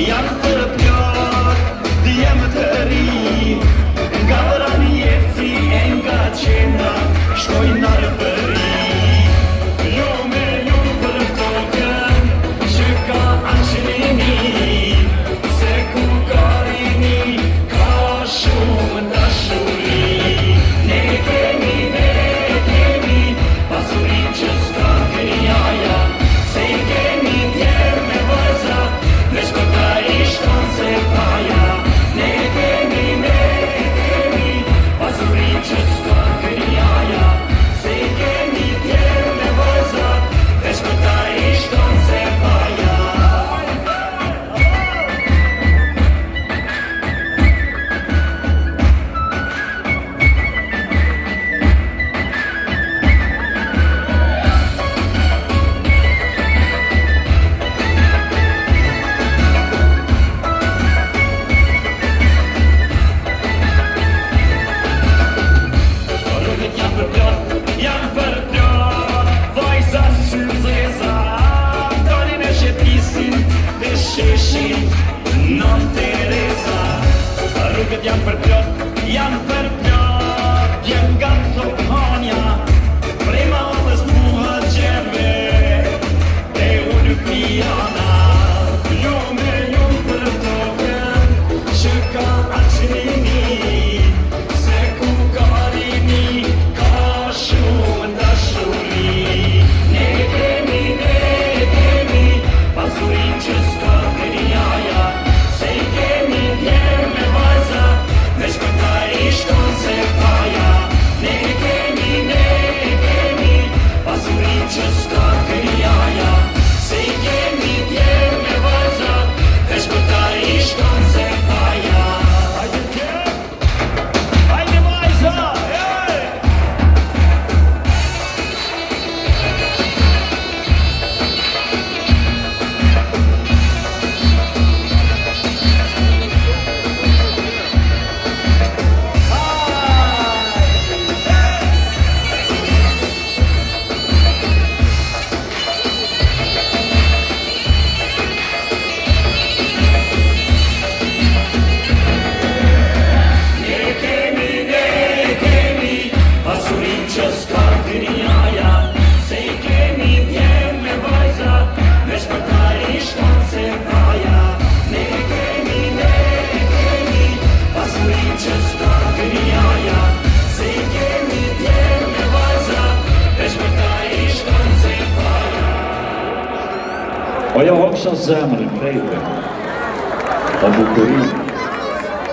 janë për plot, djemë të ri, nga vrani jetësi e nga qenda, shkojnë në rëpëri. Jo me ju për tokën, që ka anqërini, se ku ka rini, ka shumë dashuri. Ne kemi pasurin që s'ka kënjaja, se i kemi djerë me vëza, veç për ta ishton se paja. Ne kemi pasurin që s'ka kënjaja, se i kemi djerë me vëza, veç për ta ishton se paja. Janë për plot, vajza synë zeza, dalin e shetisin dhe sheshin non Tereza. Rrugët janë për plot, janë nga thonja, prema odhës muha gjembe, e unë pijana. Jo me ju për tokën, që ka anqërini, se ku ka rini, ka shumë dashuri. Ne kemi pasurin që s'ka kënjaja, se i kemi djerë me vajza, veç për ta ishton se paja. Ne kemi pasurin që s'ka kënjaja, se i kemi djerë me vajza, veç për ta ishton se paja. Hajde djerë, hajde vajza, pasurin që s'ka kënjaja, se i kemi djerë me vajza, veç për ta ishton se paja. Ne kemi pasurin që s'ka kënjaja, se i kemi djerë me vajza, veç për ta ishton se paja. Ajo hoksha zemrën, prejte, o bukurin.